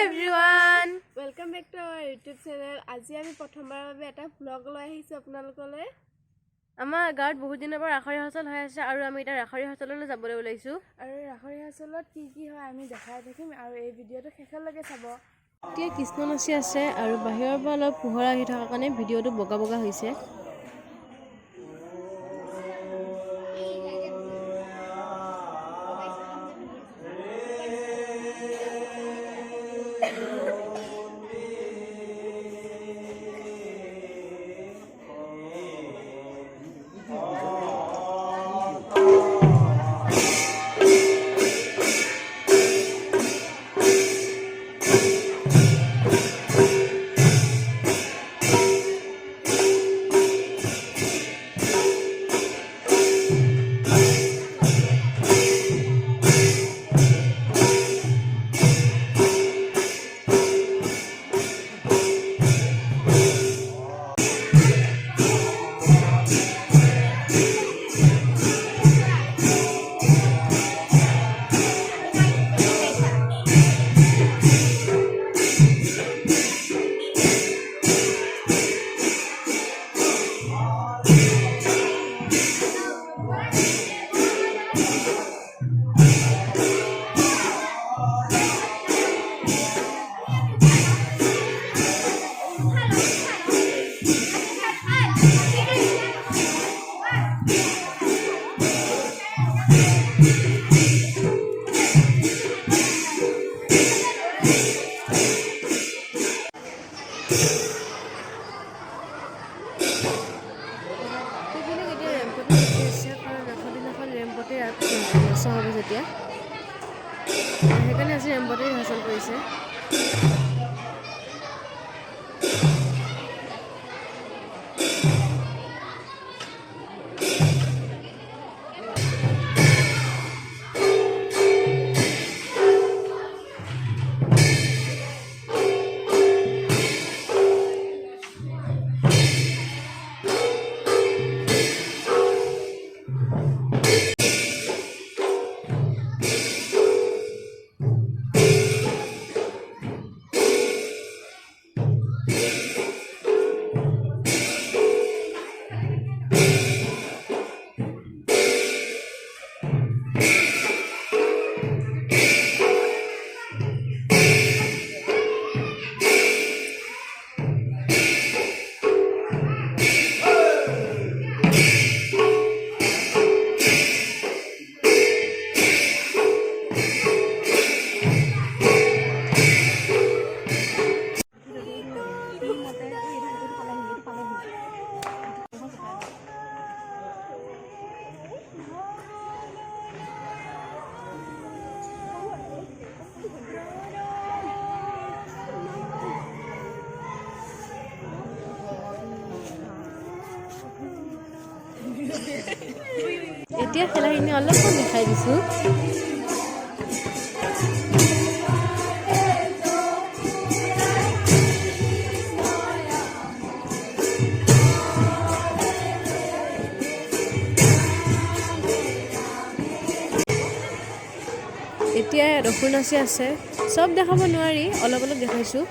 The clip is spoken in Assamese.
everyone, welcome back to our YouTube channel. আজি আমি প্ৰথমবাৰৰ বাবে এটা vlog লৈ আহিছো আপোনালোকলৈ। আমাৰ গাঁৱত বহুত দিনৰ পৰা ৰাখৰি হাছল হৈ আছে আৰু আমি এটা ৰাখৰি হাছললৈ যাবলৈ ওলাইছো আৰু ৰাখৰি হাছলত কি হয় আমি দেখাই দেখিম আৰু এই ভিডিঅটো শেষলৈকে চাব। এতিয়া কৃষ্ণ নাচি আছে আৰু বাহিৰৰ পৰা অলপ পোহৰ আহি থকাৰ কাৰণে ভিডিঅটো বগা বগা হৈছে। সেইকাৰণে আজি ৰেম্পতে ৰিহাৰ্চেল কৰিছে। এতিয়া খেলাখিনি অলপমান দেখাই দিছোঁ। এতিয়া ৰখুৰ নাচি আছে, চব দেখাব নোৱাৰি, অলপ অলপ দেখাইছোঁ।